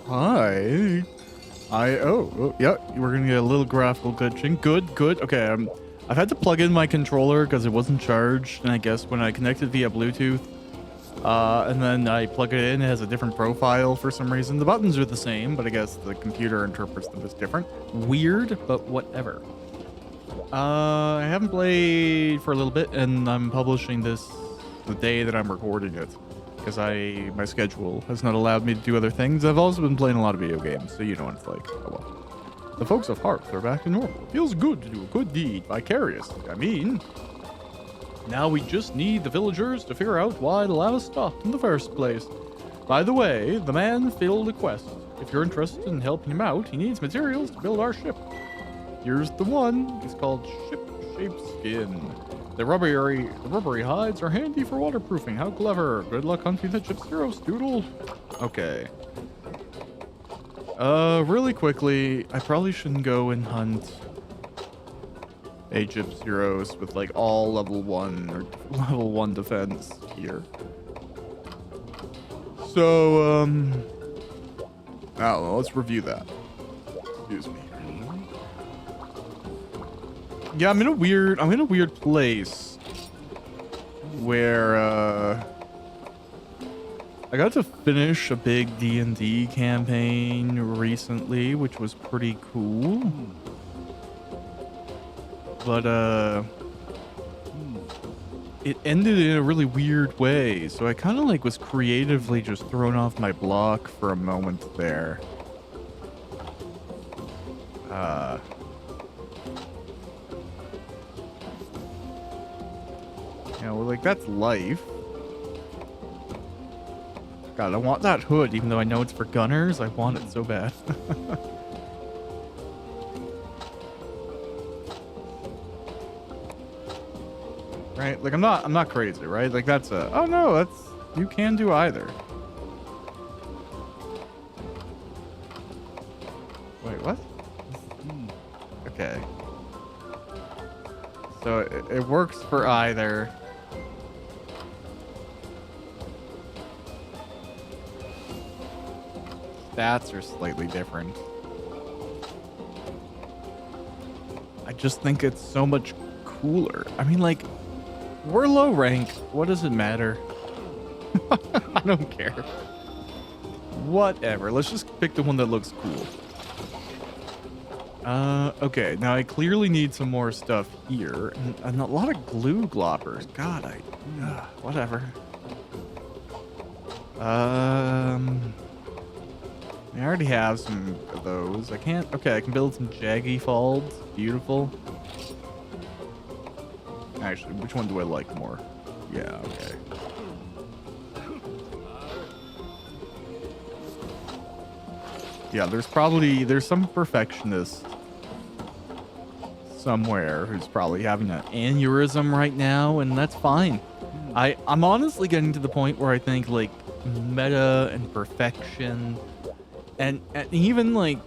Hi. Yeah, we're gonna get a little graphical glitching. Good. Okay, I've had to plug in my controller because it wasn't charged, and I guess when I connected via Bluetooth, and then I plug it in, it has a different profile for some reason. The buttons are the same, but I guess the computer interprets them as different. Weird, but whatever. I haven't played for a little bit, and I'm publishing this the day that I'm recording it. Because my schedule has not allowed me to do other things. I've also been playing a lot of video games, so you know what it's like. Oh well. The folks of Hearth are back to normal. It feels good to do a good deed, vicarious. I mean, now we just need the villagers to figure out why the lava stopped in the first place. By the way, the man filled a quest. If you're interested in helping him out, he needs materials to build our ship. Here's the one. It's called Ship-Shaped Skin. The rubbery hides are handy for waterproofing. How clever. Good luck hunting the Gyp Zeros, Doodle. Okay. Really quickly, I probably shouldn't go and hunt a Gyp Zeros with like all level 1 or level 1 defense here. So, I don't know, let's review that. Excuse me. Yeah, I'm in a weird place where I got to finish a big D&D campaign recently, which was pretty cool. But it ended in a really weird way, so I kind of like was creatively just thrown off my block for a moment there. Yeah, well, like, that's life. God, I want that hood, even though I know it's for gunners. I want it so bad. Right? Like, I'm not crazy, right? Like, that's oh no, you can do either. Wait, what? Okay. So it works for either. Stats are slightly different. I just think it's so much cooler. I mean, like, we're low rank. What does it matter? I don't care. Whatever. Let's just pick the one that looks cool. Okay. Now I clearly need some more stuff here. And a lot of glue gloppers. God, whatever. I already have some of those. I can't... Okay, I can build some jaggy folds. Beautiful. Actually, which one do I like more? Yeah, okay. Yeah, there's some perfectionist somewhere who's probably having an aneurysm right now, and that's fine. I'm honestly getting to the point where I think, like, meta and perfection... And even, like,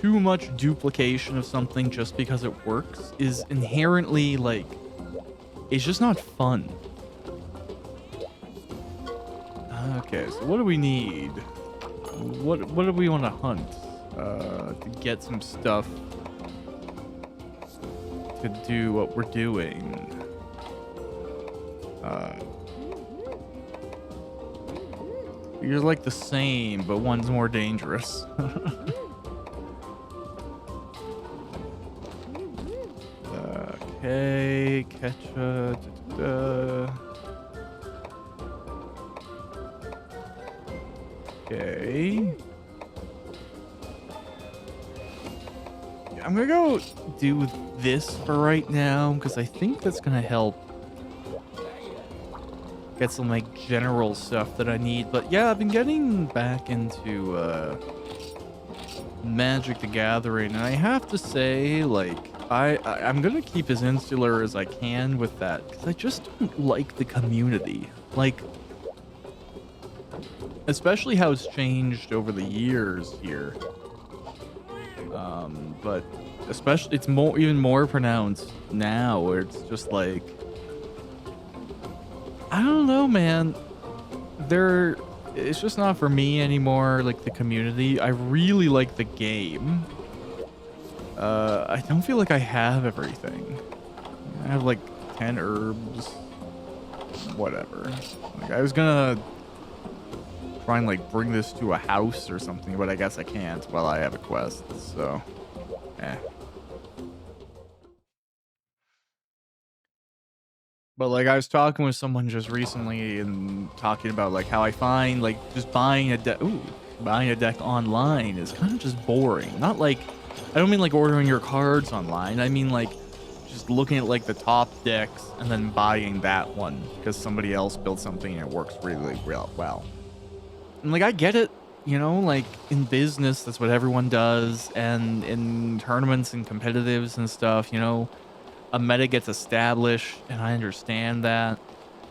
too much duplication of something just because it works is inherently, like, it's just not fun. Okay, so what do we need? What do we want to hunt? To get some stuff to do what we're doing. You're like the same, but one's more dangerous. Okay, catch Okay. I'm gonna go do this for right now, because I think that's gonna help get some, like, general stuff that I need. But yeah, I've been getting back into Magic the Gathering, and I have to say, like, I'm gonna keep as insular as I can with that, because I just don't like the community. Like, especially how it's changed over the years here. But especially, it's even more pronounced now, where it's just like, I don't know, man. it's just not for me anymore. Like the community, I really like the game. I don't feel like I have everything. I have like 10 herbs, whatever. Like I was gonna try and like bring this to a house or something, but I guess I can't while I have a quest. So, eh. But like I was talking with someone just recently and talking about like how I find like just buying a deck, buying a deck online is kind of just boring. Not like, I don't mean like ordering your cards online. I mean like just looking at like the top decks and then buying that one because somebody else built something and it works really well. And like I get it, you know, like in business that's what everyone does, and in tournaments and competitives and stuff, you know, a meta gets established, and I understand that.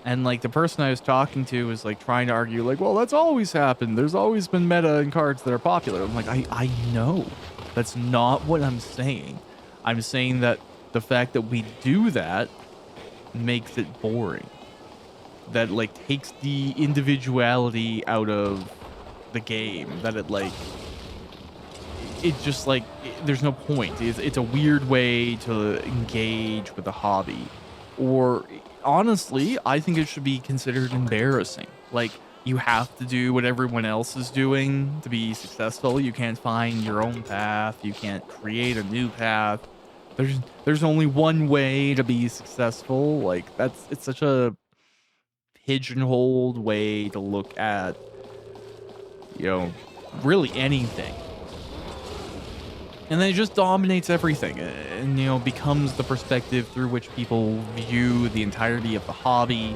And like the person I was talking to was like trying to argue like, well, that's always happened. There's always been meta in cards that are popular. I'm like, I know. That's not what I'm saying. I'm saying that the fact that we do that makes it boring. That like takes the individuality out of the game. That it like, it's just like there's no point. It's a weird way to engage with a hobby. Or honestly, I think it should be considered embarrassing. Like you have to do what everyone else is doing to be successful. You can't find your own path. You can't create a new path. There's only one way to be successful. Like it's such a pigeonholed way to look at, you know, really anything. And then it just dominates everything and, you know, becomes the perspective through which people view the entirety of the hobby.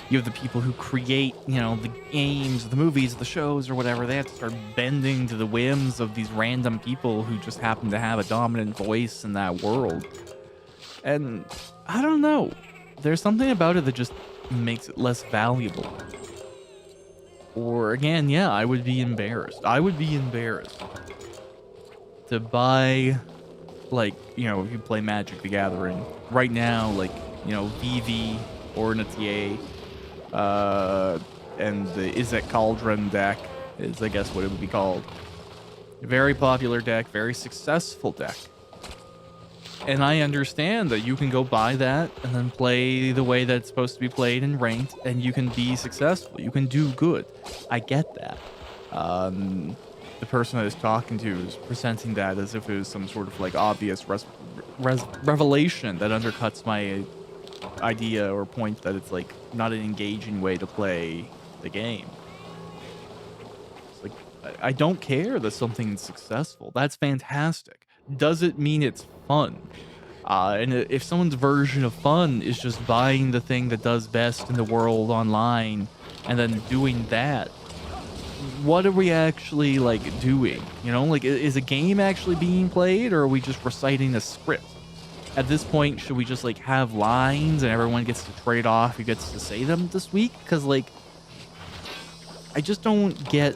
You have the people who create, you know, the games, the movies, the shows, or whatever. They have to start bending to the whims of these random people who just happen to have a dominant voice in that world. And I don't know. There's something about it that just makes it less valuable. Or again, yeah, I would be embarrassed. I would be embarrassed to buy, like, you know, if you play Magic the Gathering right now, like, you know, VV or Natier, and the Izek Cauldron deck is, I guess, what it would be called. Very popular deck, very successful deck. And I understand that you can go buy that and then play the way that it's supposed to be played in ranked, and you can be successful. You can do good. I get that. The person I was talking to was presenting that as if it was some sort of like obvious revelation that undercuts my idea or point that it's like not an engaging way to play the game. It's like, I don't care that something's successful. That's fantastic. Does it mean it's fun? And if someone's version of fun is just buying the thing that does best in the world online and then doing that, what are we actually like doing? You know, like is a game actually being played, or are we just reciting a script? At this point, should we just like have lines and everyone gets to trade off who gets to say them this week? Because like, I just don't get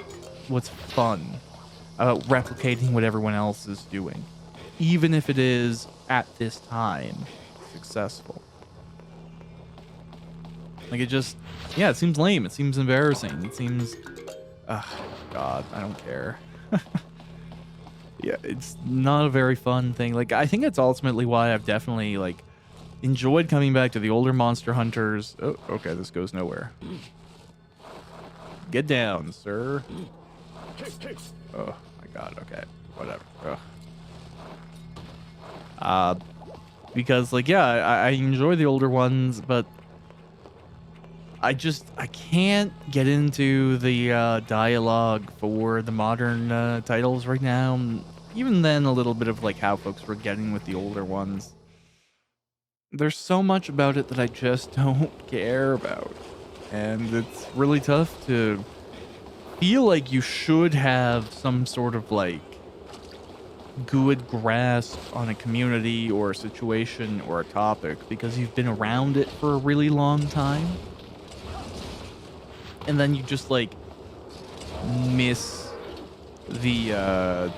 what's fun about replicating what everyone else is doing, even if it is at this time successful. Like it just, yeah, it seems lame. It seems embarrassing. It seems, God, I don't care. Yeah, it's not a very fun thing. Like, I think it's ultimately why I've definitely, like, enjoyed coming back to the older Monster Hunters. Oh, okay, this goes nowhere. Get down, sir. Oh, my God, okay. Whatever. Ugh. Because, like, yeah, I enjoy the older ones, but I can't get into the dialogue for the modern titles right now. Even then, a little bit of like how folks were getting with the older ones. There's so much about it that I just don't care about. And it's really tough to feel like you should have some sort of like good grasp on a community or a situation or a topic because you've been around it for a really long time. And then you just like miss the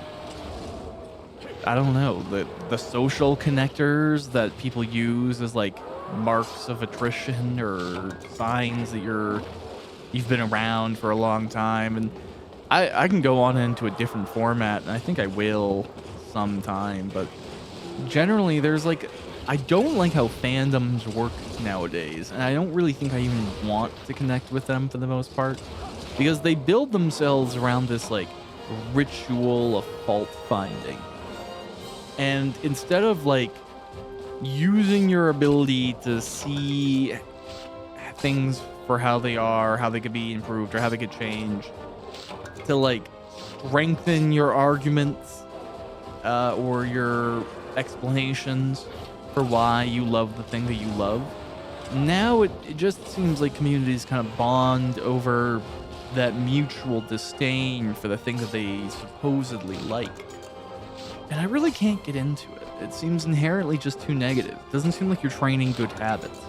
I don't know, the social connectors that people use as like marks of attrition or signs that you're you've been around for a long time, and I can go on into a different format, and I think I will sometime, but generally there's like I don't like how fandoms work nowadays, and I don't really think I even want to connect with them for the most part, because they build themselves around this like ritual of fault finding. And instead of like using your ability to see things for how they are, how they could be improved, or how they could change, to like strengthen your arguments or your explanations for why you love the thing that you love. Now it just seems like communities kind of bond over that mutual disdain for the thing that they supposedly like. And I really can't get into it. It seems inherently just too negative. It doesn't seem like you're training good habits.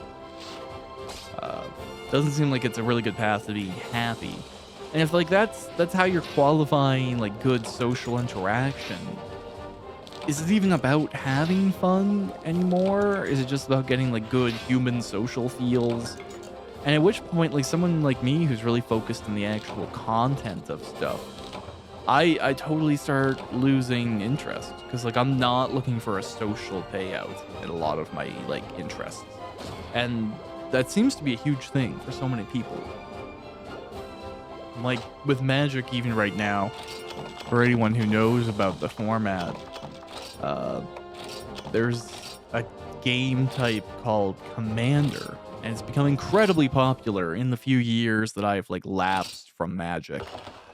Doesn't seem like it's a really good path to being happy. And if like that's how you're qualifying like good social interaction, is it even about having fun anymore? Is it just about getting like good human social feels? And at which point, like someone like me who's really focused on the actual content of stuff, I totally start losing interest, because like I'm not looking for a social payout in a lot of my like interests. And that seems to be a huge thing for so many people. Like with Magic even right now, for anyone who knows about the format, there's a game type called Commander, and it's become incredibly popular in the few years that I've like lapsed from Magic.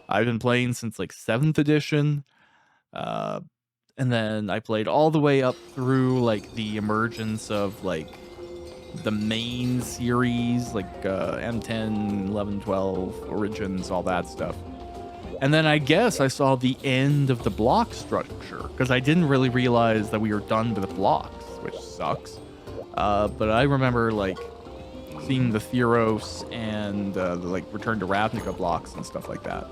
I've been playing since like 7th edition, and then I played all the way up through like the emergence of like the main series, like M10, 11, 12, Origins, all that stuff. And then I guess I saw the end of the block structure, because I didn't really realize that we were done with the blocks, which sucks. But I remember like seeing the Theros and the like Return to Ravnica blocks and stuff like that.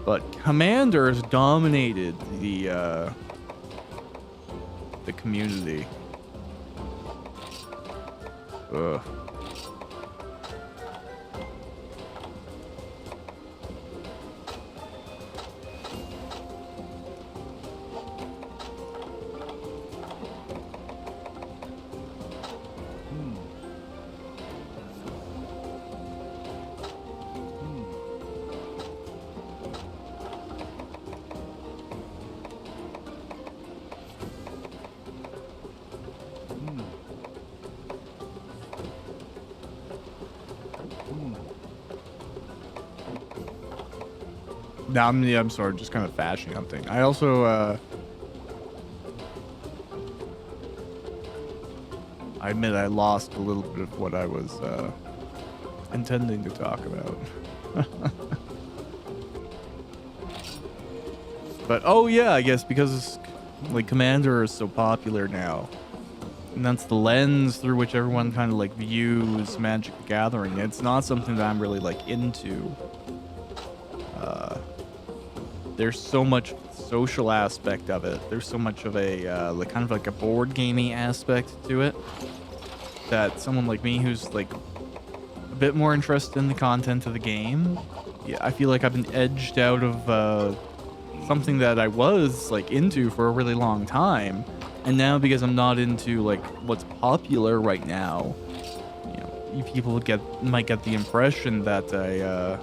But Commanders dominated the community. Ugh. No, I'm sorry, just kind of fashing something. I also, I admit I lost a little bit of what I was intending to talk about. But, oh yeah, I guess because like Commander is so popular now, and that's the lens through which everyone kind of like views Magic the Gathering. It's not something that I'm really like into. There's so much social aspect of it. There's so much of a like kind of like a board gaming aspect to it, that someone like me who's like a bit more interested in the content of the game, yeah, I feel like I've been edged out of something that I was like into for a really long time, and now because I'm not into like what's popular right now, you know, you people might get the impression that I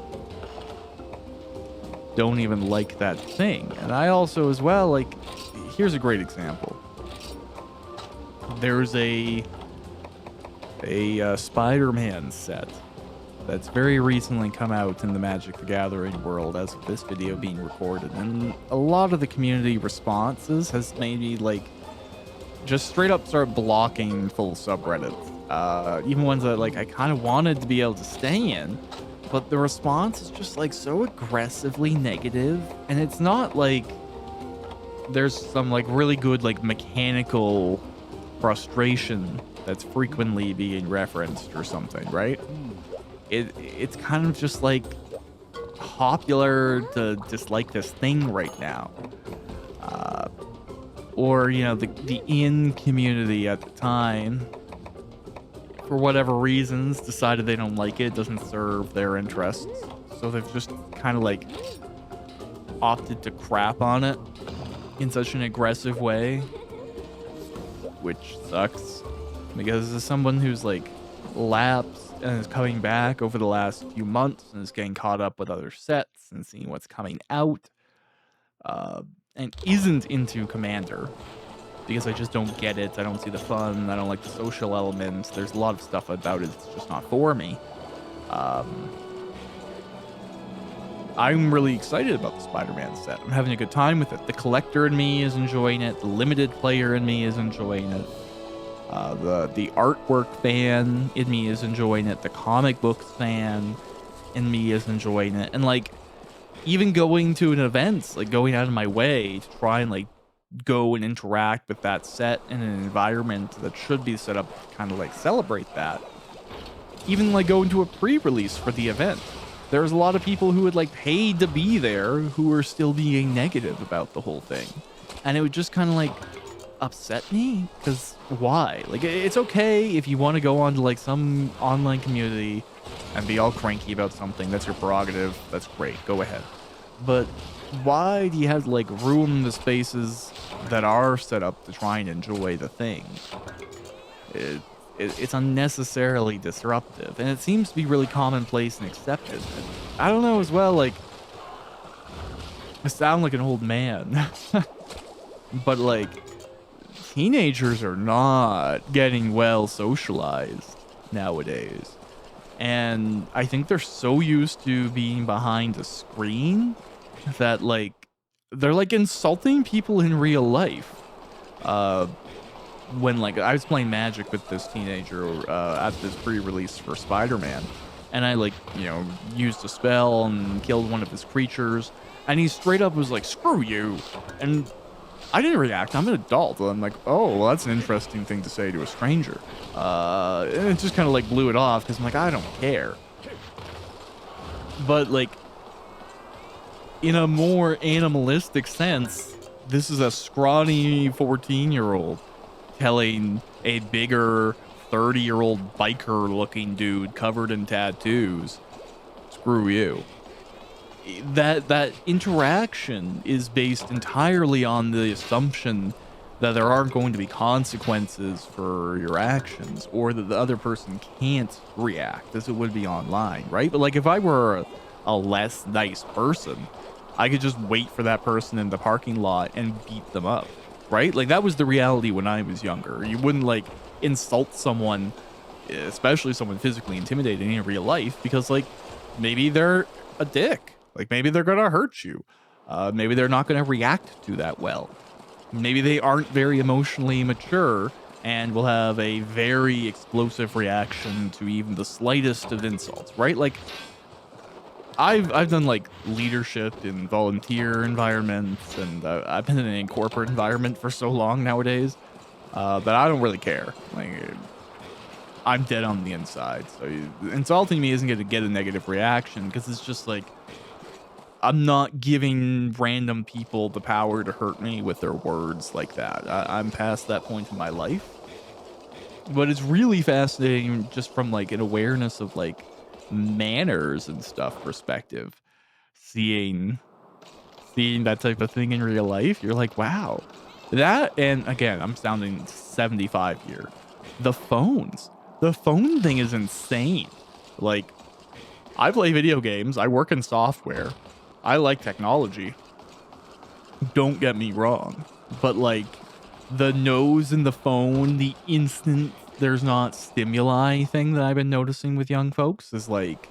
don't even like that thing. And I also as well, like, here's a great example. There's a Spider-Man set that's very recently come out in the Magic the Gathering world as of this video being recorded, and a lot of the community responses has made me like just straight up start blocking full subreddits, even ones that like I kind of wanted to be able to stay in. But the response is just like so aggressively negative, and it's not like there's some like really good like mechanical frustration that's frequently being referenced or something, right? It's kind of just like popular to dislike this thing right now, or you know the in community at the time for whatever reasons, decided they don't like it, doesn't serve their interests. So they've just kind of like opted to crap on it in such an aggressive way, which sucks. Because as someone who's like lapsed and is coming back over the last few months and is getting caught up with other sets and seeing what's coming out, and isn't into Commander, because I just don't get it. I don't see the fun. I don't like the social elements. There's a lot of stuff about it that's just not for me. I'm really excited about the Spider-Man set. I'm having a good time with it. The collector in me is enjoying it. The limited player in me is enjoying it. The artwork fan in me is enjoying it. The comic books fan in me is enjoying it. And like, even going to an event, like going out of my way to try and like go and interact with that set in an environment that should be set up to kind of like celebrate that. Even like going to a pre-release for the event. There's a lot of people who would like pay to be there who are still being negative about the whole thing. And it would just kind of like upset me, because why? Like, it's okay if you want to go on to like some online community and be all cranky about something. That's your prerogative. That's great. Go ahead. But why do you have to like ruin the spaces that are set up to try and enjoy the thing? It's unnecessarily disruptive, and it seems to be really commonplace and accepted. I don't know as well, like, I sound like an old man, but like, teenagers are not getting well socialized nowadays. And I think they're so used to being behind a screen that like, they're like insulting people in real life. When like I was playing Magic with this teenager at this pre-release for Spider-Man, and I like, you know, used a spell and killed one of his creatures, and he straight up was like, "Screw you," and I didn't react. I'm an adult. I'm like, oh, well, that's an interesting thing to say to a stranger. And it just kind of like blew it off, because I'm like, I don't care. But like, in a more animalistic sense, this is a scrawny 14-year-old telling a bigger 30-year-old biker-looking dude covered in tattoos, screw you. That interaction is based entirely on the assumption that there aren't going to be consequences for your actions, or that the other person can't react as it would be online, right? But like, if I were a less nice person, I could just wait for that person in the parking lot and beat them up, right? Like, that was the reality when I was younger. You wouldn't like insult someone, especially someone physically intimidating in real life, because like, maybe they're a dick. Like, maybe they're gonna hurt you. Maybe they're not gonna react to that well. Maybe they aren't very emotionally mature and will have a very explosive reaction to even the slightest of insults, right? Like, I've done like leadership in volunteer environments, and I've been in a corporate environment for so long nowadays that I don't really care. Like, I'm dead on the inside. So insulting me isn't going to get a negative reaction, because it's just like, I'm not giving random people the power to hurt me with their words like that. I'm past that point in my life. But it's really fascinating just from like an awareness of like manners and stuff perspective. Seeing that type of thing in real life, you're like, wow. That, and again, I'm sounding 75 here. The phones. The phone thing is insane. Like, I play video games. I work in software. I like technology. Don't get me wrong. But like, the nose in the phone, the instant there's not stimuli thing that I've been noticing with young folks is like,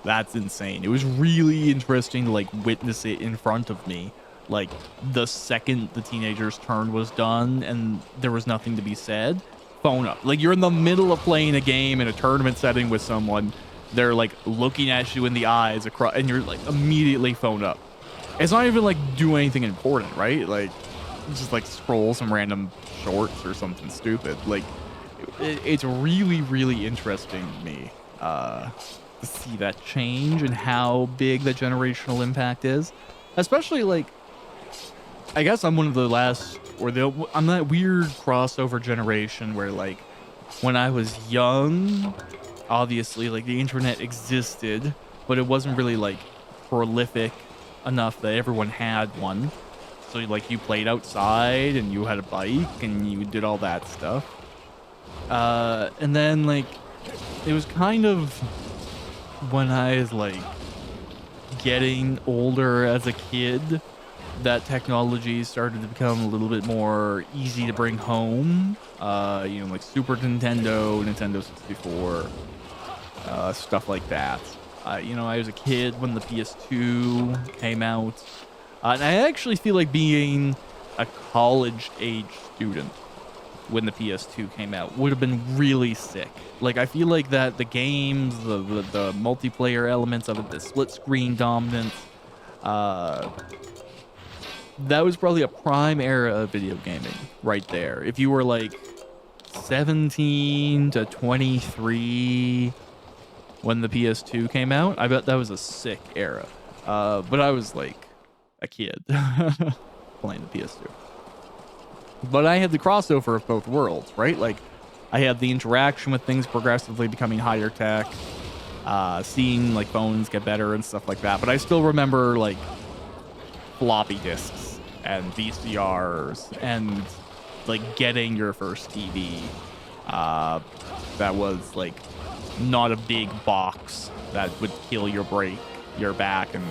that's insane. It was really interesting to like witness it in front of me. Like, the second the teenager's turn was done and there was nothing to be said, phone up. Like, you're in the middle of playing a game in a tournament setting with someone. They're like looking at you in the eyes across, and you're like immediately phone up. It's not even like do anything important, right? Like, just like scroll some random shorts or something stupid. Like, it's really, really interesting to me to see that change and how big the generational impact is. Especially like, I guess I'm one of the last, or I'm that weird crossover generation where like, when I was young, obviously, like, the internet existed, but it wasn't really, like, prolific enough that everyone had one. So, like, you played outside and you had a bike and you did all that stuff. And then, like, it was kind of when I was, like, getting older as a kid that technology started to become a little bit more easy to bring home. You know, like Super Nintendo, Nintendo 64, stuff like that. You know, I was a kid when the PS2 came out. And I actually feel like being a college-age student when the PS2 came out would have been really sick. Like, I feel like that the games, the multiplayer elements of it, the split-screen dominance, that was probably a prime era of video gaming right there. If you were like 17 to 23 when the PS2 came out, I bet that was a sick era. But I was like a kid playing the PS2. But I had the crossover of both worlds, right? Like, I had the interaction with things progressively becoming higher tech, seeing like phones get better and stuff like that. But I still remember like floppy disks and VCRs and like getting your first TV that was like not a big box that would kill your back and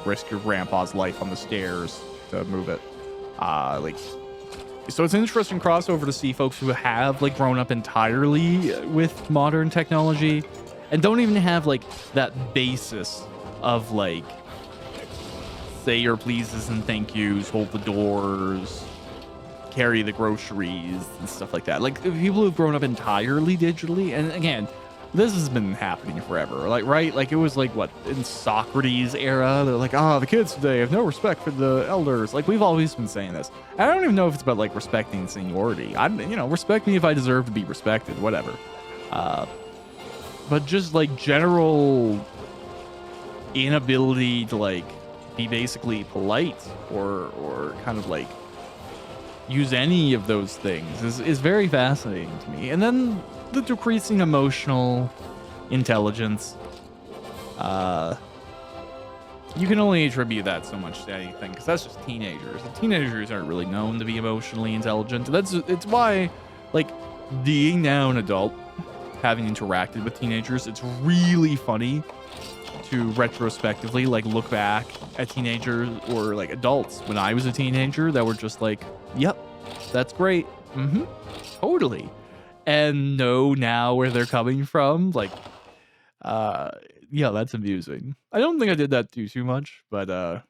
risk your grandpa's life on the stairs to move it. Like, so it's an interesting crossover to see folks who have like grown up entirely with modern technology and don't even have like that basis of like say your pleases and thank yous, hold the doors, carry the groceries and stuff like that. Like people who've grown up entirely digitally, and again, this has been happening forever. Like, right? Like it was like what in Socrates' era, they're like, the kids today have no respect for the elders. Like we've always been saying this. I don't even know if it's about like respecting seniority. Respect me if I deserve to be respected, whatever. But just like general inability to like be basically polite or kind of like use any of those things is very fascinating to me. And then the decreasing emotional intelligence, you can only attribute that so much to anything because that's just teenagers. And teenagers aren't really known to be emotionally intelligent. It's why, like, being now an adult, having interacted with teenagers, it's really funny to retrospectively like look back at teenagers or like adults when I was a teenager that were just like, yep, that's great, totally, and know now where they're coming from. Like, yeah, that's amusing. I don't think I did that too much, but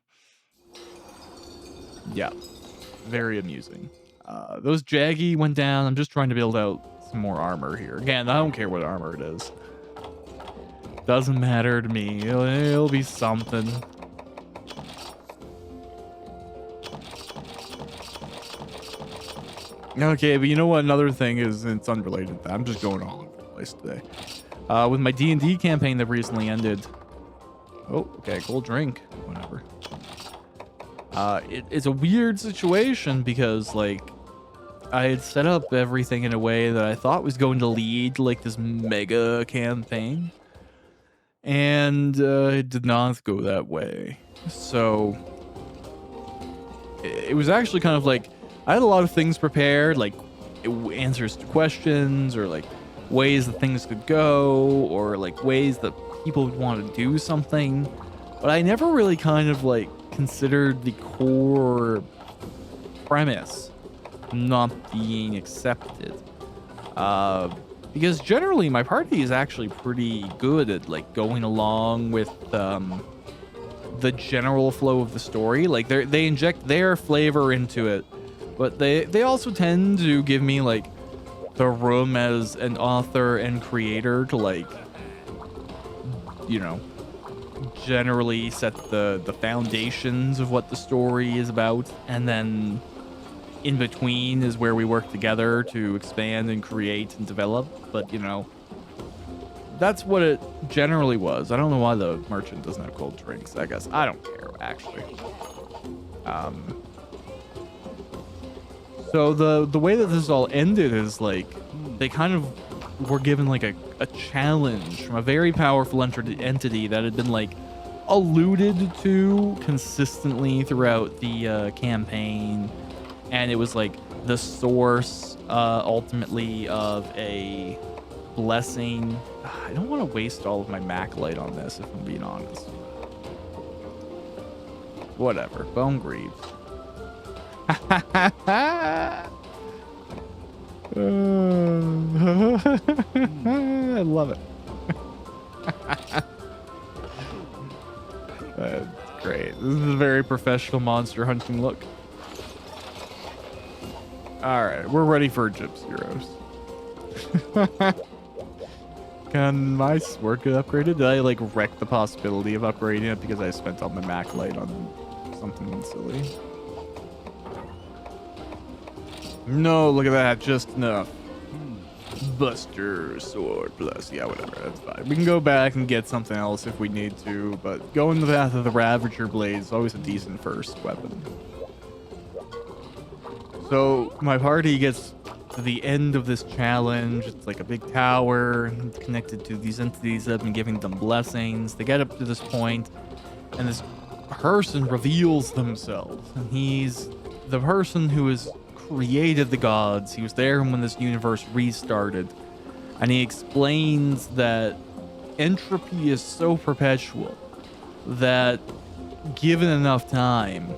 yeah, very amusing. Those Jaggy went down. I'm just trying to build out some more armor here. Again, I don't care what armor it is. Doesn't matter to me. It'll be something. Okay, but you know what? Another thing is, it's unrelated to that. I'm just going all over the place today. With my D&D campaign that recently ended. Oh, okay, cold drink. Whatever. It's a weird situation because, like, I had set up everything in a way that I thought was going to lead to, like, this mega campaign. And it did not go that way. So it was actually kind of like I had a lot of things prepared, like answers to questions or like ways that things could go or like ways that people would want to do something. But I never really kind of like considered the core premise not being accepted. Because generally my party is actually pretty good at like going along with the general flow of the story. Like they inject their flavor into it, but they also tend to give me like the room as an author and creator to like, you know, generally set the foundations of what the story is about, and then in between is where we work together to expand and create and develop. But, you know, that's what it generally was. I don't know why the merchant doesn't have cold drinks. I guess I don't care, actually. So the way that this all ended is like they kind of were given like a challenge from a very powerful entity that had been like alluded to consistently throughout the campaign, and it was like the source ultimately of a blessing. I don't want to waste all of my Mac light on this, if I'm being honest. Whatever. Bone Greaves. I love it. That's great. This is a very professional monster hunting look. Alright, we're ready for Gypsy Rose. Can my sword get upgraded? Did I like wreck the possibility of upgrading it because I spent all my Mac light on something silly? No, look at that, just enough. Buster Sword Plus, yeah, whatever, that's fine. We can go back and get something else if we need to, but going the path of the Ravager Blade is always a decent first weapon. So my party gets to the end of this challenge. It's like a big tower connected to these entities that have been giving them blessings. They get up to this point, and this person reveals themselves, and he's the person who has created the gods. He was there when this universe restarted, and he explains that entropy is so perpetual that given enough time,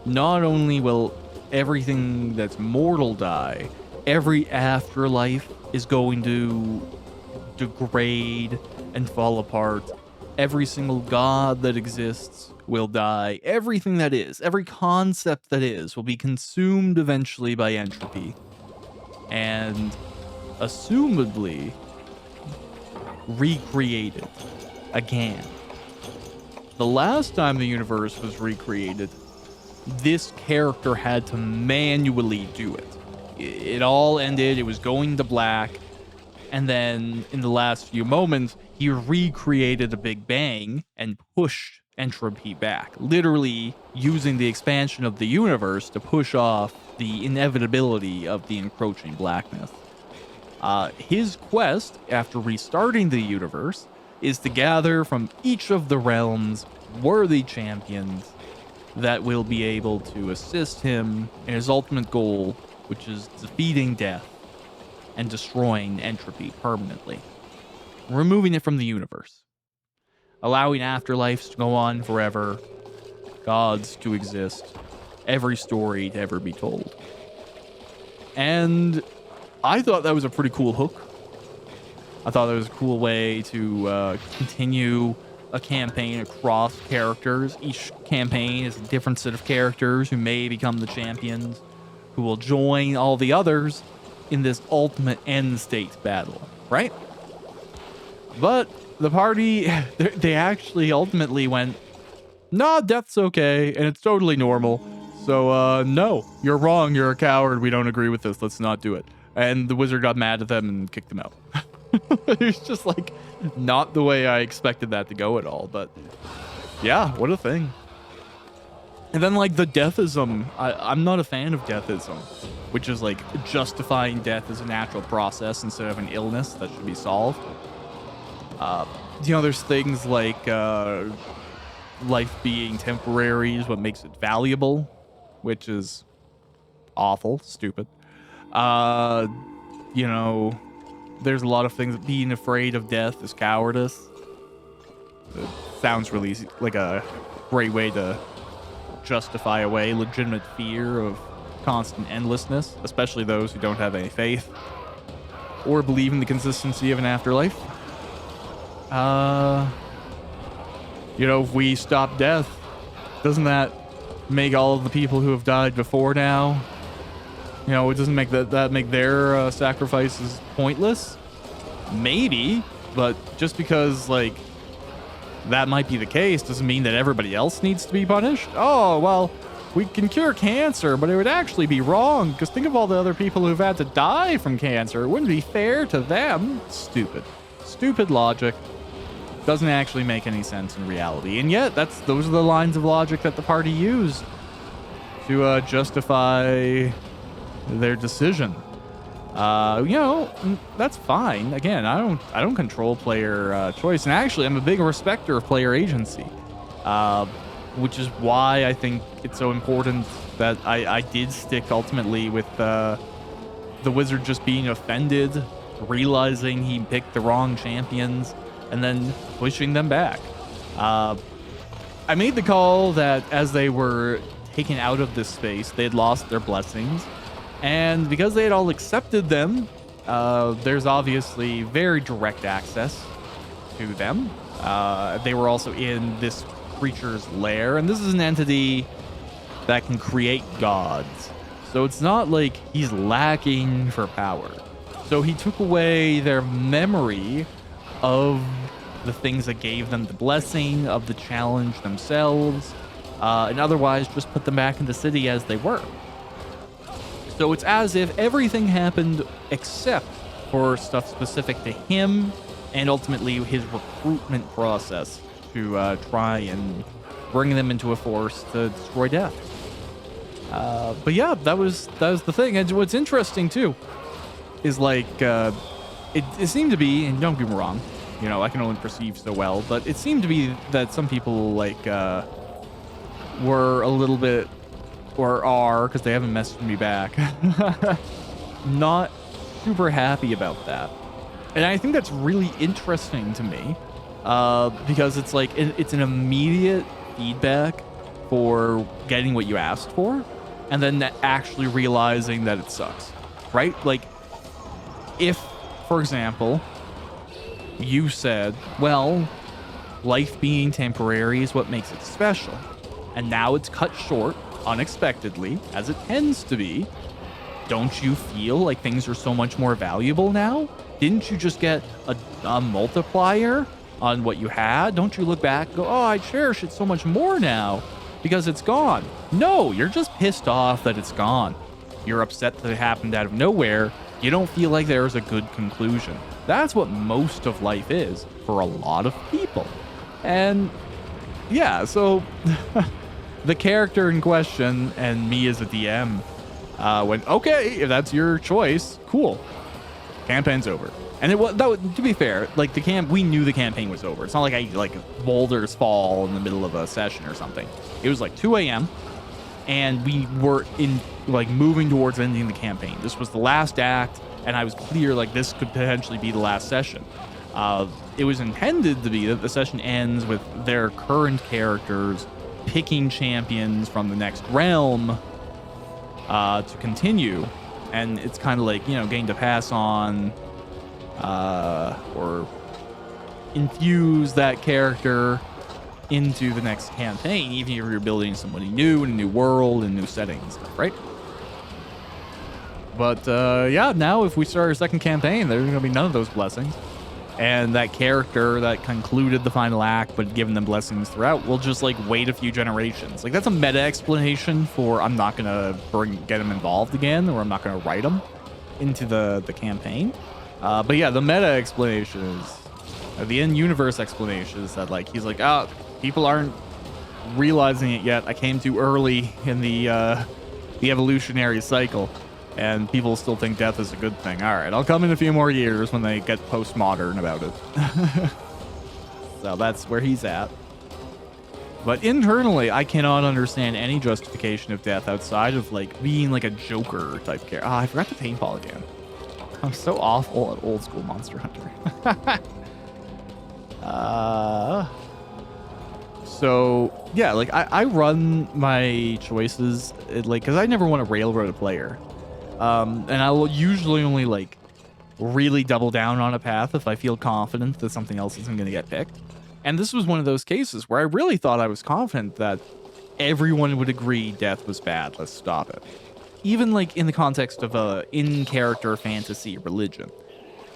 not only will everything that's mortal die, every afterlife is going to degrade and fall apart. Every single god that exists will die. Everything that is, every concept that is, will be consumed eventually by entropy. And assumedly recreated again. The last time the universe was recreated, this character had to manually do it. It all ended, it was going to black, and then in the last few moments, he recreated a Big Bang and pushed entropy back, literally using the expansion of the universe to push off the inevitability of the encroaching blackness. His quest, after restarting the universe, is to gather from each of the realms worthy champions that will be able to assist him in his ultimate goal, which is defeating death and destroying entropy permanently, removing it from the universe, allowing afterlives to go on forever, gods to exist, every story to ever be told. And I thought that was a pretty cool hook. I thought that was a cool way to continue a campaign across characters. Each campaign is a different set of characters who may become the champions, who will join all the others in this ultimate end state battle, right? But the party, they actually ultimately went, nah, death's okay, and it's totally normal. So, no, you're wrong, you're a coward, we don't agree with this, let's not do it. And the wizard got mad at them and kicked them out. It's just like, not the way I expected that to go at all, but yeah, what a thing. And then like the deathism, I'm not a fan of deathism, which is like justifying death as a natural process instead of an illness that should be solved. You know, there's things like life being temporary is what makes it valuable, which is awful, stupid. You know, there's a lot of things. Being afraid of death is cowardice. It sounds really like a great way to justify away legitimate fear of constant endlessness, especially those who don't have any faith or believe in the consistency of an afterlife. You know, if we stop death, doesn't that make all of the people who have died before now, you know, it doesn't make that make their sacrifices pointless? Maybe, but just because like that might be the case doesn't mean that everybody else needs to be punished. Oh, well, we can cure cancer, but it would actually be wrong because think of all the other people who've had to die from cancer. It wouldn't be fair to them. Stupid logic. Doesn't actually make any sense in reality. And yet, those are the lines of logic that the party used to justify their decision. That's fine. Again, I don't control player choice, and actually, I'm a big respecter of player agency, which is why I think it's so important that I did stick ultimately with the wizard just being offended, realizing he picked the wrong champions, and then pushing them back. I made the call that as they were taken out of this space, they had lost their blessings. And because they had all accepted them, there's obviously very direct access to them. They were also in this creature's lair, and this is an entity that can create gods. So it's not like he's lacking for power. So he took away their memory of the things that gave them the blessing, of the challenge themselves, and otherwise just put them back in the city as they were. So it's as if everything happened except for stuff specific to him and ultimately his recruitment process to try and bring them into a force to destroy death. But yeah, that was the thing. And what's interesting too is like it seemed to be, and don't get me wrong, I can only perceive so well, but it seemed to be that some people like were a little bit, or are, because they haven't messaged me back, not super happy about that. And I think that's really interesting to me, because it's like it's an immediate feedback for getting what you asked for, and then actually realizing that it sucks, right? Like, if, for example, you said, well, life being temporary is what makes it special, and now it's cut short unexpectedly, as it tends to be, don't you feel like things are so much more valuable now? Didn't you just get a multiplier on what you had? Don't you look back and go, oh, I cherish it so much more now because it's gone? No, you're just pissed off that it's gone. You're upset that it happened out of nowhere. You don't feel like there's a good conclusion. That's what most of life is for a lot of people. And yeah, so the character in question and me as a DM went, okay, if that's your choice, cool. Campaign's over. And to be fair, like we knew the campaign was over. It's not like boulders fall in the middle of a session or something. It was like 2 a.m. and we were moving towards ending the campaign. This was the last act, and I was clear like this could potentially be the last session. It was intended to be that the session ends with their current characters picking champions from the next realm to continue, and it's kind of like getting to pass on or infuse that character into the next campaign, even if you're building somebody new in a new world and new setting and stuff, right? But yeah, now if we start our second campaign, there's gonna be none of those blessings. And that character that concluded the final act but given them blessings throughout will just wait a few generations. That's a meta explanation for I'm not gonna get them involved again, or I'm not gonna write them into the campaign. But yeah, the meta explanation is the in-universe explanation is that he's people aren't realizing it yet. I came too early in the evolutionary cycle. And people still think death is a good thing. All right, I'll come in a few more years when they get postmodern about it. So that's where he's at. But internally, I cannot understand any justification of death outside of being a Joker type character. Oh, I forgot to paintball again. I'm so awful at old school Monster Hunter. So yeah, I run my choices because I never want to railroad a player. And I will usually only really double down on a path if I feel confident that something else isn't going to get picked. And this was one of those cases where I really thought I was confident that everyone would agree death was bad. Let's stop it. Even in the context of a in-character fantasy religion,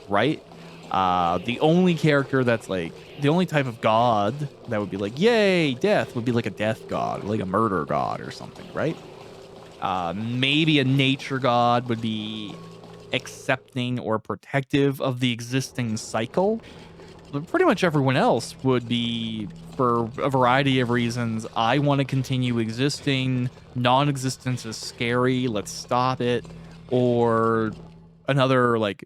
right? The only character that's the only type of god that would be yay, death would be a death god, a murder god or something, right? Maybe a nature god would be accepting or protective of the existing cycle. But pretty much everyone else would be, for a variety of reasons, I want to continue existing. Non-existence is scary. Let's stop it. Or another like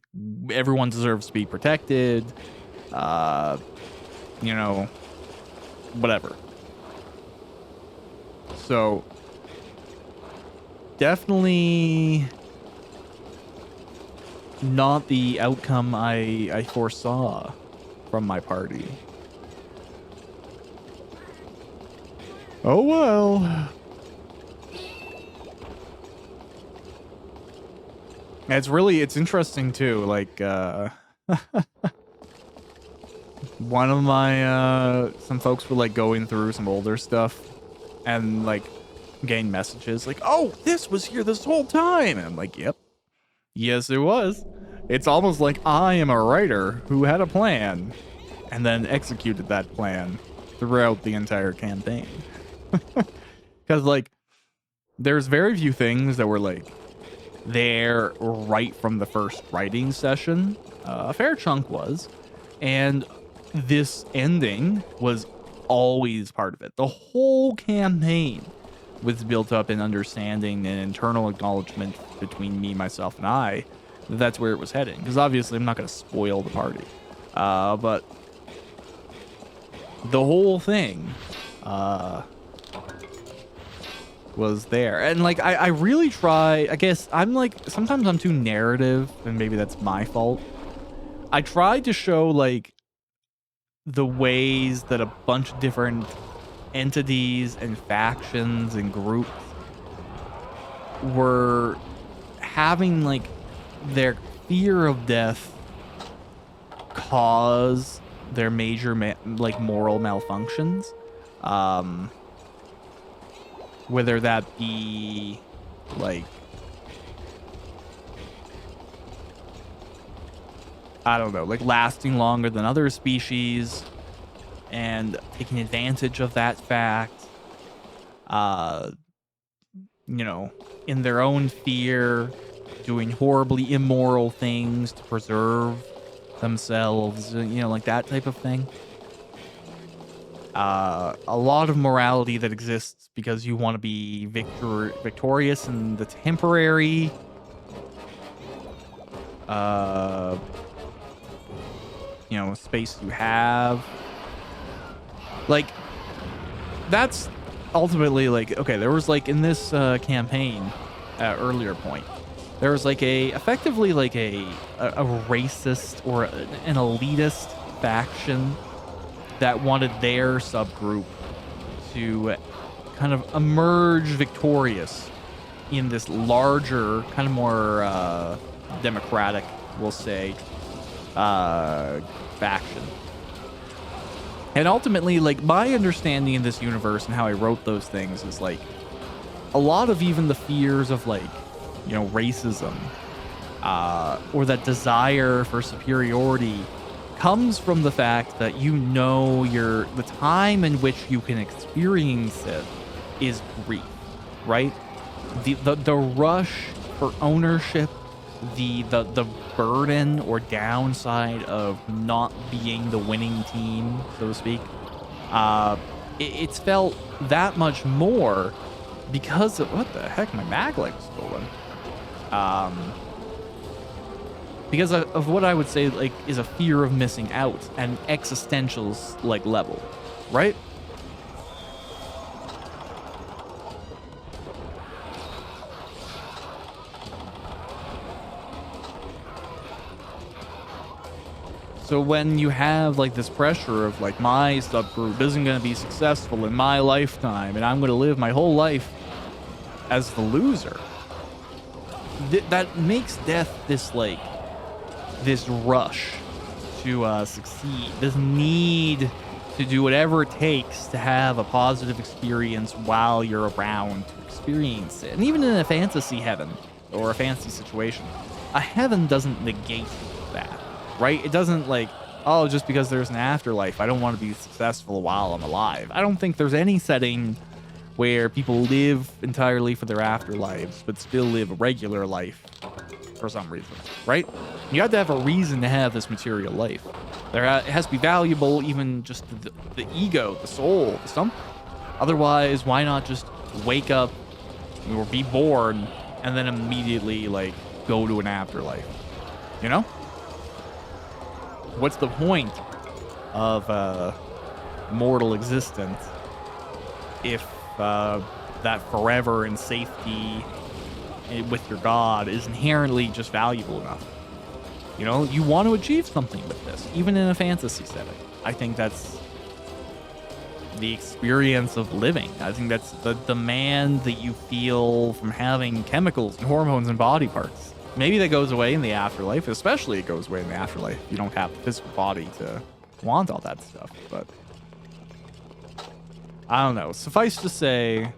everyone deserves to be protected, you know, whatever. So definitely not the outcome I foresaw from my party. Oh well. It's interesting too, like one of my some folks were like going through some older stuff and like getting messages like, "Oh, this was here this whole time." And I'm like, "Yep. Yes, it was." It's almost like I am a writer who had a plan and then executed that plan throughout the entire campaign. Cuz like there's very few things that were like there right from the first writing session. A fair chunk was. And this ending was always part of it. The whole campaign was built up in understanding and internal acknowledgement between me, myself, and I. That's where it was heading. Because obviously I'm not going to spoil the party. But the whole thing was there. And like I really try, I guess I'm like, sometimes I'm too narrative, and maybe that's my fault. I tried to show like the ways that a bunch of different entities and factions and groups were having like their fear of death cause their major like moral malfunctions, whether that be like, I don't know, like lasting longer than other species and taking advantage of that fact, you know, in their own fear, doing horribly immoral things to preserve themselves, you know, like that type of thing. A lot of morality that exists because you want to be victorious in the temporary you know, space you have. Like, that's ultimately like, okay, there was like in this campaign earlier point, there was like effectively like a racist or an elitist faction that wanted their subgroup to kind of emerge victorious in this larger, kind of more democratic, we'll say, faction. And ultimately, like, my understanding in this universe and how I wrote those things is like a lot of even the fears of like, you know, racism or that desire for superiority comes from the fact that, you know, the time in which you can experience it is brief, right? The rush for ownership, the burden or downside of not being the winning team, so to speak, it's felt that much more because of, what the heck, my mag leg was stolen. Because of what I would say like is a fear of missing out and existential like level, right? So when you have like this pressure of like my subgroup isn't going to be successful in my lifetime and I'm going to live my whole life as the loser, that makes death this like this rush to succeed, this need to do whatever it takes to have a positive experience while you're around to experience it. And even in a fantasy heaven or a fantasy situation, a heaven doesn't negate that, right? It doesn't like, oh, just because there's an afterlife, I don't want to be successful while I'm alive. I don't think there's any setting where people live entirely for their afterlives but still live a regular life for some reason, right? You have to have a reason to have this material life. It has to be valuable, even just the ego, the soul, something. Otherwise, why not just wake up or be born and then immediately like go to an afterlife? You know? What's the point of mortal existence if that forever and safety with your god is inherently just valuable enough? You know, you want to achieve something with this, even in a fantasy setting. I think that's the experience of living. I think that's the demand that you feel from having chemicals and hormones and body parts. Maybe that goes away in the afterlife, especially it goes away in the afterlife. You don't have the physical body to want all that stuff, but I don't know. Suffice to say,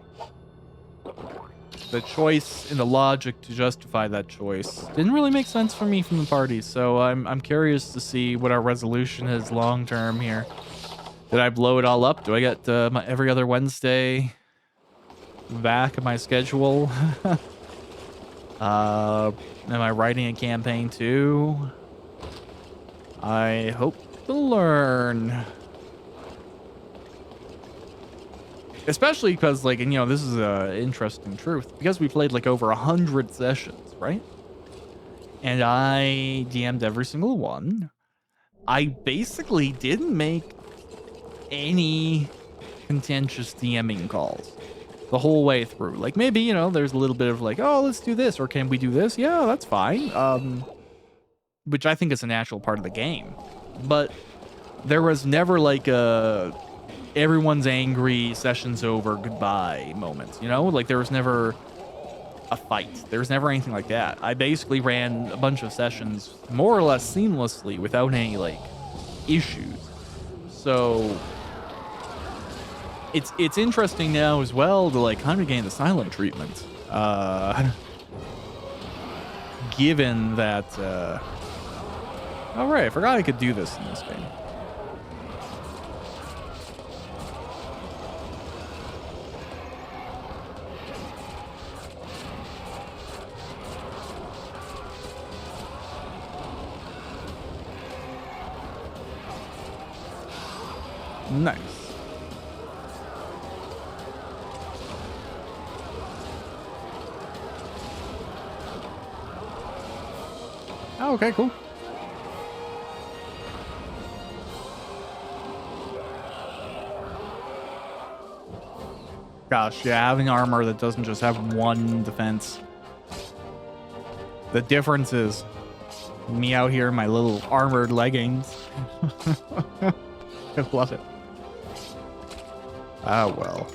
the choice and the logic to justify that choice didn't really make sense for me from the party, so I'm curious to see what our resolution is long term here. Did I blow it all up? Do I get my every other Wednesday back in my schedule? Am I writing a campaign too? I hope to learn. Especially because, like, and, you know, this is a interesting truth. Because we played, like, over 100 sessions, right? And I DM'd every single one. I basically didn't make any contentious DMing calls the whole way through. Like, maybe, you know, there's a little bit of like, oh, let's do this, or can we do this? Yeah, that's fine. Which I think is a natural part of the game. But there was never like a everyone's angry, session's over, goodbye moment, you know? Like, there was never a fight. There was never anything like that. I basically ran a bunch of sessions more or less seamlessly without any, like, issues. So it's interesting now as well to, like, kind of gain the silent treatment. Given that, oh, right, I forgot I could do this in this game. Nice. Oh, okay, cool. Gosh, yeah, having armor that doesn't just have one defense. The difference is me out here in my little armored leggings. I love it. Ah, well.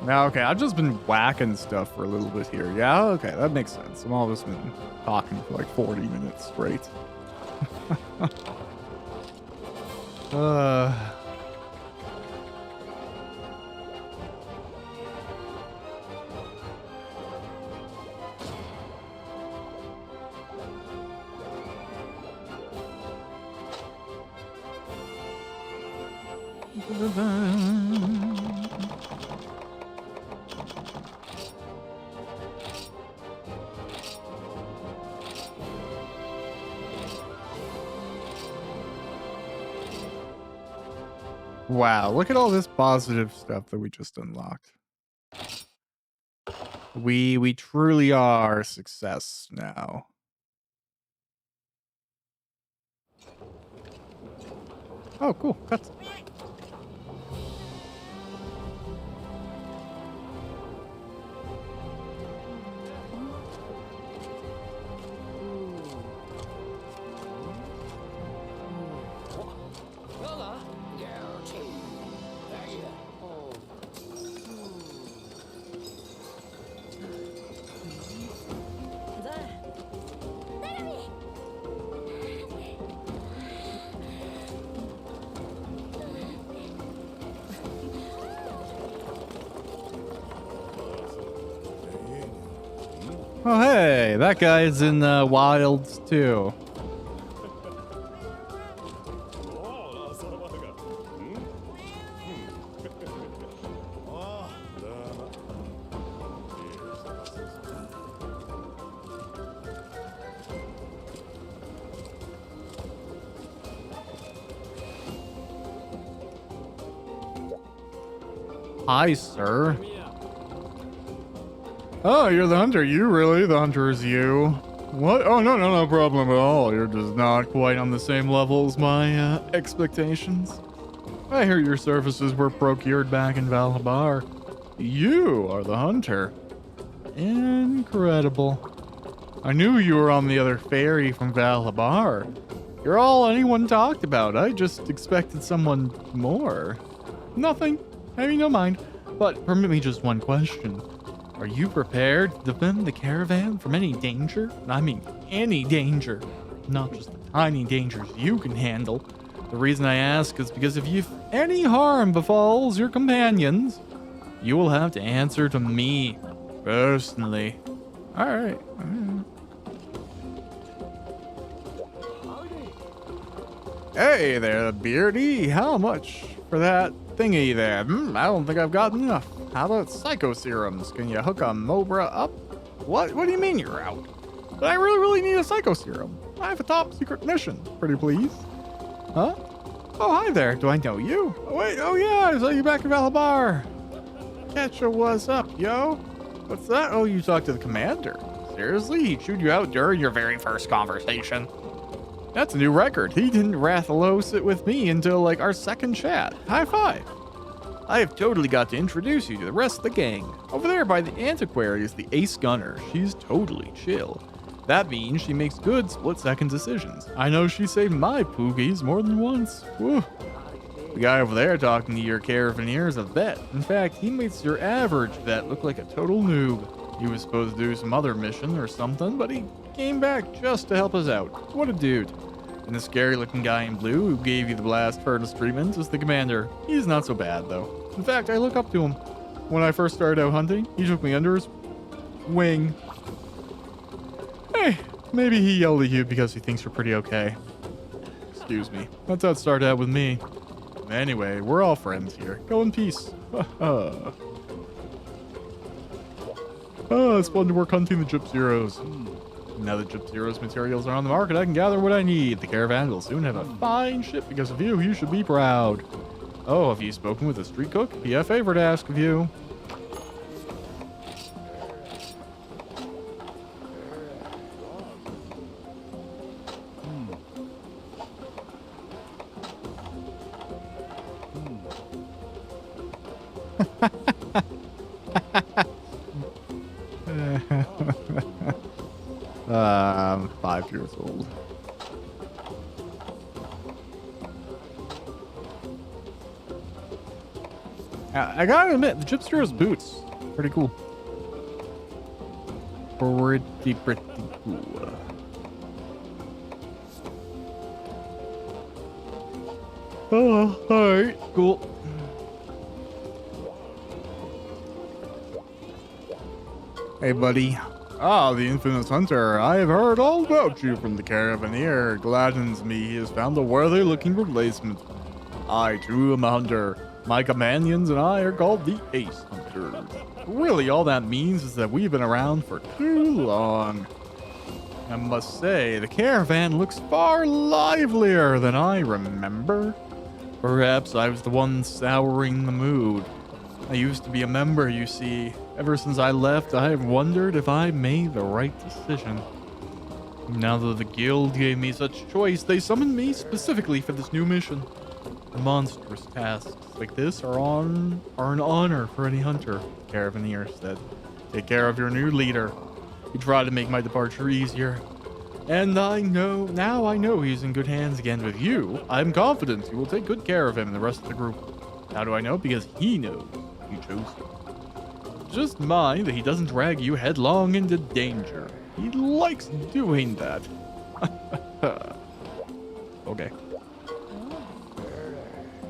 Now, okay, I've just been whacking stuff for a little bit here. Yeah, okay, that makes sense. I've almost been talking for like 40 minutes straight. Wow, look at all this positive stuff that we just unlocked. We truly are a success now. Oh, cool. Cuts. Oh, hey, that guy's in Wilds too. Hi, sir. Oh, you're the hunter. You really? The hunter is you. What? Oh, no problem at all. You're just not quite on the same level as my expectations. I hear your services were procured back in Valhabar. You are the hunter. Incredible. I knew you were on the other ferry from Valhabar. You're all anyone talked about. I just expected someone more. Nothing. I mean, no mind. But permit me just one question. Are you prepared to defend the caravan from any danger? I mean, any danger. Not just the tiny dangers you can handle. The reason I ask is because if any harm befalls your companions, you will have to answer to me personally. All right. Hey there, Beardy. How much for that thingy there? I don't think I've got enough. How about psycho serums? Can you hook a Mobra up? What do you mean you're out? But I really need a psycho serum. I have a top secret mission. Pretty please. Huh? Oh, hi there. Do I know you? Oh, wait. Oh, yeah. I saw you back in Valhabar. Catcha, what's up, yo? What's that? Oh, you talked to the commander. Seriously? He chewed you out during your very first conversation. That's a new record. He didn't Rathalos it with me until like our second chat. High five. I have totally got to introduce you to the rest of the gang. Over there by the antiquary is the ace gunner. She's totally chill. That means she makes good split-second decisions. I know she saved my poogies more than once. Woo. The guy over there talking to your caravaneer is a vet. In fact, he makes your average vet look like a total noob. He was supposed to do some other mission or something, but he came back just to help us out. What a dude. And the scary-looking guy in blue who gave you the blast furnace treatment is the commander. He's not so bad, though. In fact, I look up to him. When I first started out hunting, he took me under his wing. Hey, maybe he yelled at you because he thinks you're pretty okay. Excuse me. That's how it started out with me. Anyway, we're all friends here. Go in peace. Oh, it's fun to work hunting the Gyp Zeros. Now that Gyp Zeros materials are on the market, I can gather what I need. The caravan will soon have a fine ship because of you. You should be proud. Oh, have you spoken with the street cook? Be a favor to ask of you. I'm 5 years old. I gotta admit, the Gyp Zero's boots, pretty cool. Pretty cool. Oh, alright, cool. Hey, buddy. Ah, the infamous hunter. I have heard all about you from the caravaneer. Gladdens me he has found a worthy-looking replacement. I, too, am a hunter. My companions and I are called the Ace Hunters. Really, all that means is that we've been around for too long. I must say, the caravan looks far livelier than I remember. Perhaps I was the one souring the mood. I used to be a member, you see. Ever since I left, I have wondered if I made the right decision. Now that the guild gave me such choice, they summoned me specifically for this new mission. Monstrous tasks like this are an honor for any hunter, Caravaneer said. Take care of your new leader. He tried to make my departure easier. And now I know he's in good hands again with you. I'm confident you will take good care of him and the rest of the group. How do I know? Because he knows you chose him. Just mind that he doesn't drag you headlong into danger. He likes doing that. Okay.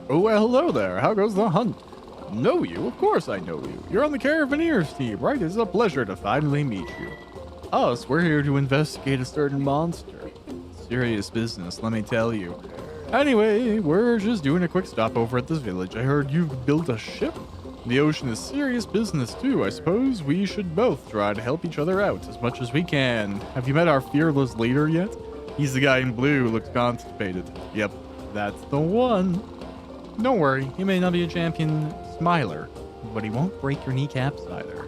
Oh, well, hello there. How goes the hunt? Know you? Of course I know you. You're on the Caravaneers team, right? It's a pleasure to finally meet you. Us, we're here to investigate a certain monster. Serious business, let me tell you. Anyway, we're just doing a quick stop over at this village. I heard you've built a ship. The ocean is serious business too. I suppose we should both try to help each other out as much as we can. Have you met our fearless leader yet? He's the guy in blue who looks constipated. Yep, that's the one. Don't worry, he may not be a champion smiler, But he won't break your kneecaps either.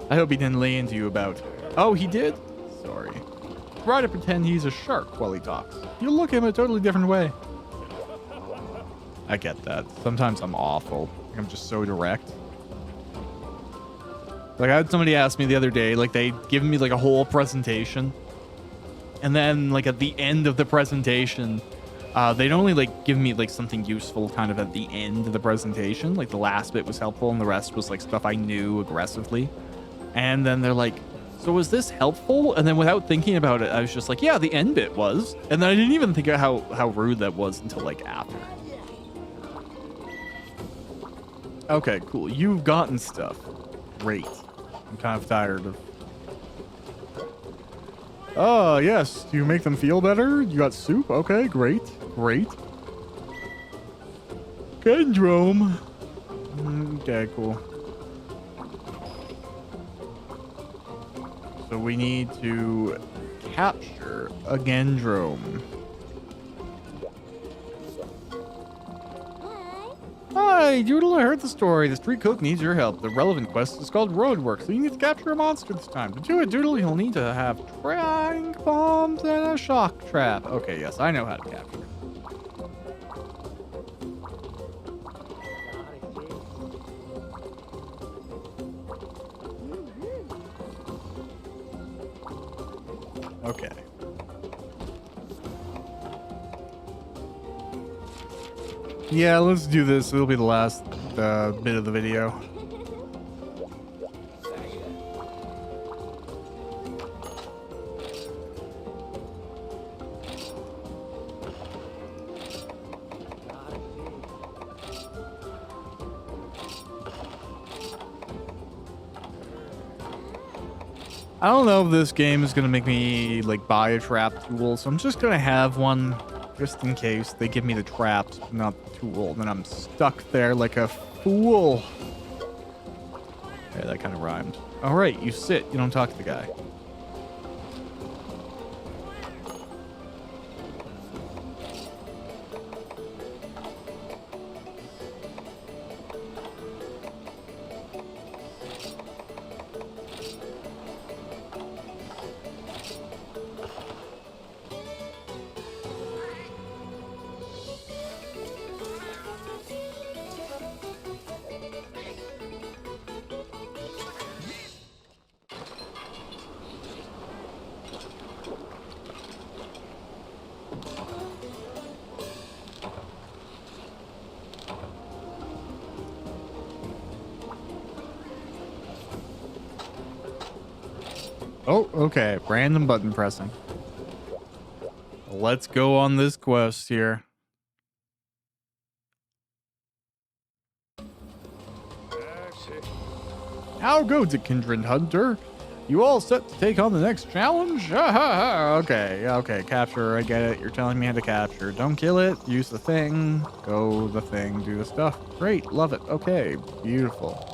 I hope he didn't lay into you about... Oh, he did? Sorry. Try to pretend he's a shark while he talks. You'll look at him a totally different way. I get that. Sometimes I'm awful. I'm just so direct. Like, I had somebody ask me the other day, like, they'd given me, like, a whole presentation. And then, like, at the end of the presentation, they'd only, like, give me, like, something useful kind of at the end of the presentation. Like, the last bit was helpful, and the rest was, like, stuff I knew aggressively. And then they're like, so was this helpful? And then without thinking about it, I was just like, yeah, the end bit was. And then I didn't even think of how rude that was until, like, after. Okay, cool. You've gotten stuff. Great. I'm kind of tired of... Oh, yes. Do you make them feel better? You got soup? Okay, great. Great. Gendrome. Okay, cool. So we need to capture a Gendrome. Hi, Doodle, I heard the story. The street cook needs your help. The relevant quest is called Roadwork, so you need to capture a monster this time. To do it, Doodle, you'll need to have trank bombs and a shock trap. Okay, yes, I know how to capture it. Okay. Yeah, let's do this. It'll be the last bit of the video. I don't know if this game is going to make me like buy a trap tool, so I'm just going to have one just in case they give me the traps, not the tool. Then I'm stuck there like a fool. Okay, that kind of rhymed. All right, you sit. You don't talk to the guy. Oh, okay. Random button pressing. Let's go on this quest here. How goes it, Kindred Hunter? You all set to take on the next challenge? Okay, okay, capture, I get it. You're telling me how to capture. Don't kill it, use the thing, go the thing, do the stuff. Great, love it. Okay, beautiful.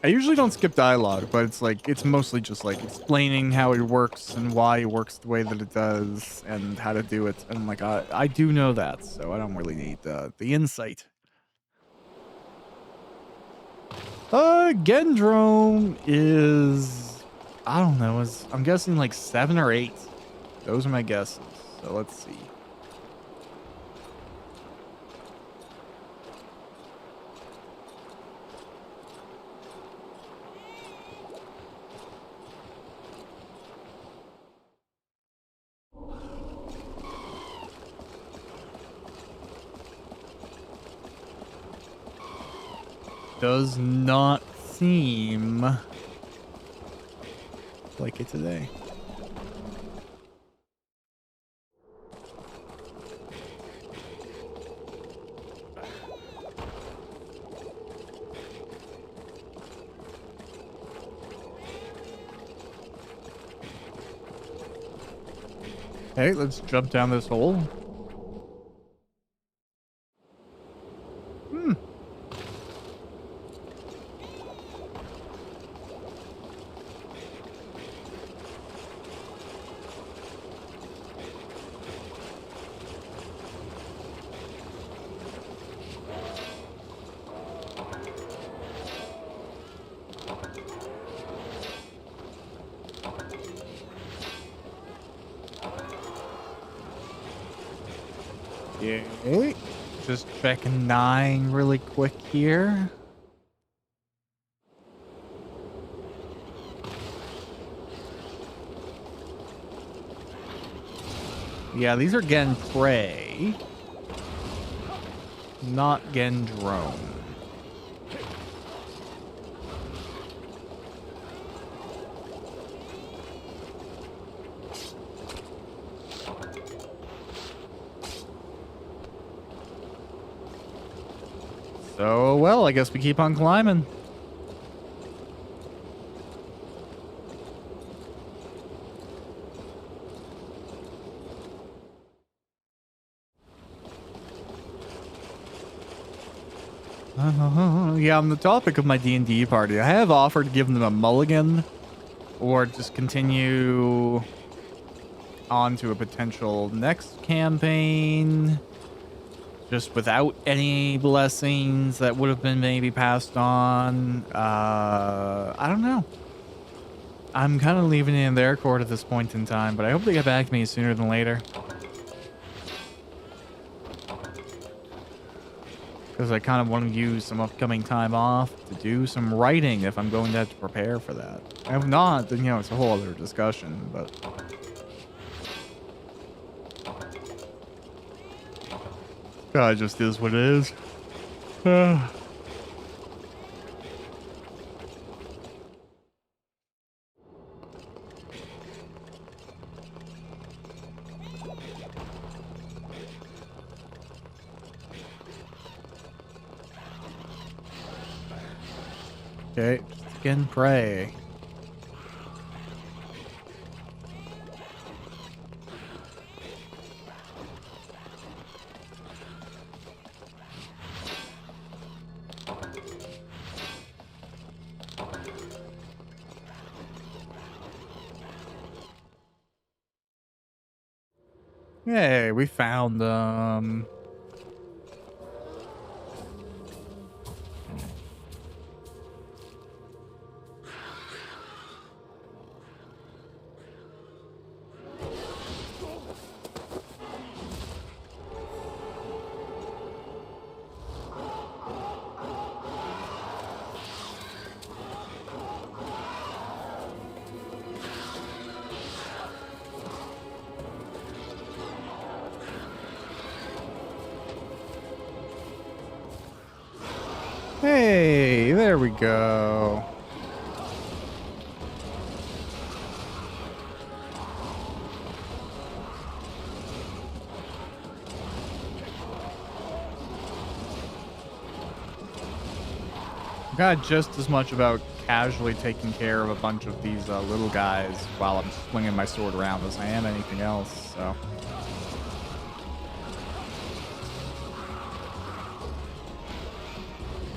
I usually don't skip dialogue, but it's like, it's mostly just like explaining how it works and why it works the way that it does and how to do it. And like, I do know that, so I don't really need the insight. Gendrome is, I don't know, I'm guessing like 7 or 8. Those are my guesses. So let's see. Does not seem like it today. Hey, let's jump down this hole. Okay. Just checking 9 really quick here. Yeah, these are Gen Prey, not Gen Drone. So, well, I guess we keep on climbing. Yeah, on the topic of my D&D party, I have offered to give them a mulligan or just continue on to a potential next campaign just without any blessings that would have been maybe passed on. I don't know. I'm kind of leaving it in their court at this point in time, but I hope they get back to me sooner than later. Because I kind of want to use some upcoming time off to do some writing if I'm going to have to prepare for that. If not, then, you know, it's a whole other discussion, but... God, it just is what it is. Okay, just again, pray. Hey, we found them. Hey, there we go. Got just as much about casually taking care of a bunch of these little guys while I'm swinging my sword around as I am anything else, so...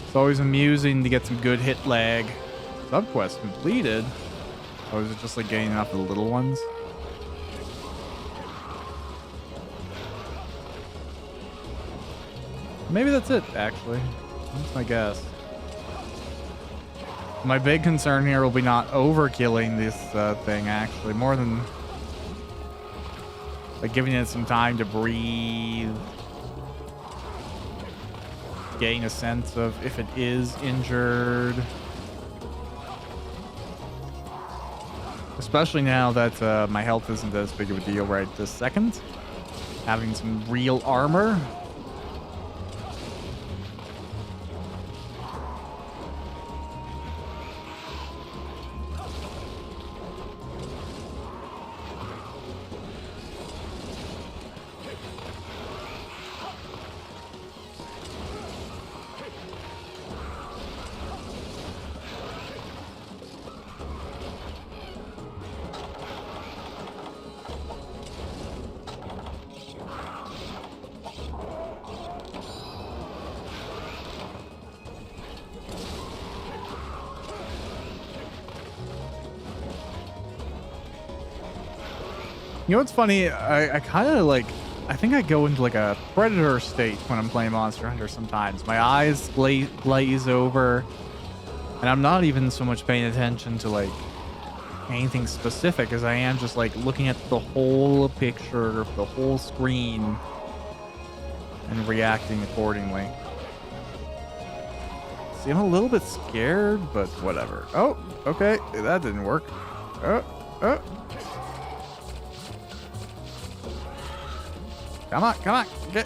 It's always amusing to get some good hit lag. Subquest completed. Or is it just like getting enough of the little ones? Maybe that's it, actually. That's my guess. My big concern here will be not overkilling this thing, actually. More than... like giving it some time to breathe. Getting a sense of if it is injured. Especially now that my health isn't as big of a deal right this second. Having some real armor. You know what's funny? I kind of like... I think I go into like a predator state when I'm playing Monster Hunter sometimes. My eyes glaze over. And I'm not even so much paying attention to like anything specific as I am just like looking at the whole picture, the whole screen. and reacting accordingly. See, I'm a little bit scared, but whatever. Oh, okay, that didn't work. Oh. Come on. Get.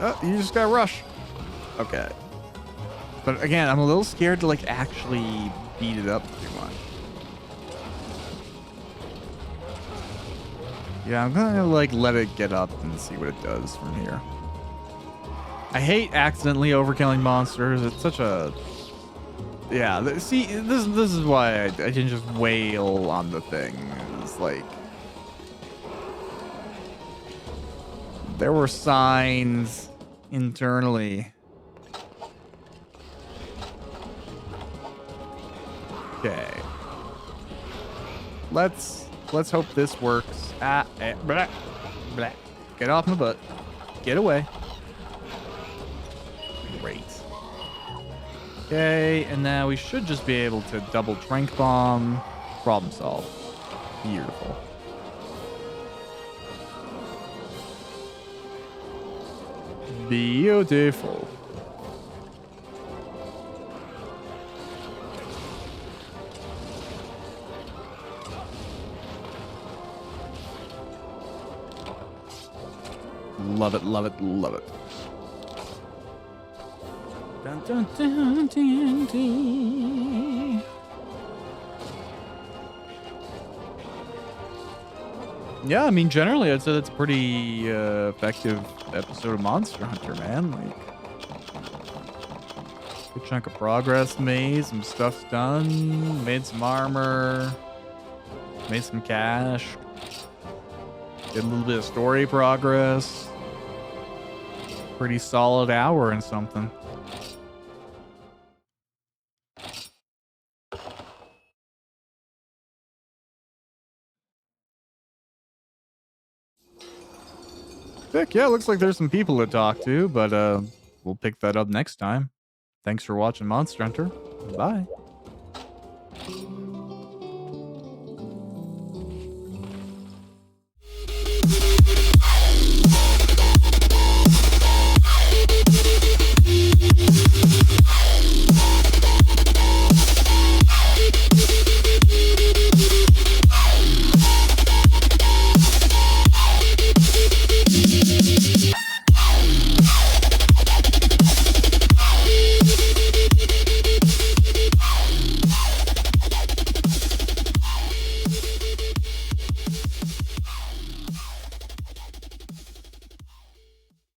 Oh, you just gotta rush. Okay. But again, I'm a little scared to like actually beat it up too much. Yeah, I'm gonna like let it get up and see what it does from here. I hate accidentally overkilling monsters. It's such a... Yeah, see, this is why I didn't just wail on the thing. It's like... There were signs internally. Okay. Let's hope this works. Blah. Get off my butt. Get away. Great. Okay, and now we should just be able to double trank bomb. Problem solved. Beautiful. Beautiful. Love it, love it, love it. Dun, dun, dun, dun, dun. Yeah, I mean, generally, I'd say that's a pretty effective episode of Monster Hunter, man. Like, good chunk of progress made, some stuff's done, made some armor, made some cash, did a little bit of story progress. Pretty solid hour and something. Sick. Yeah, looks like there's some people to talk to, but we'll pick that up next time. Thanks for watching Monster Hunter. Bye.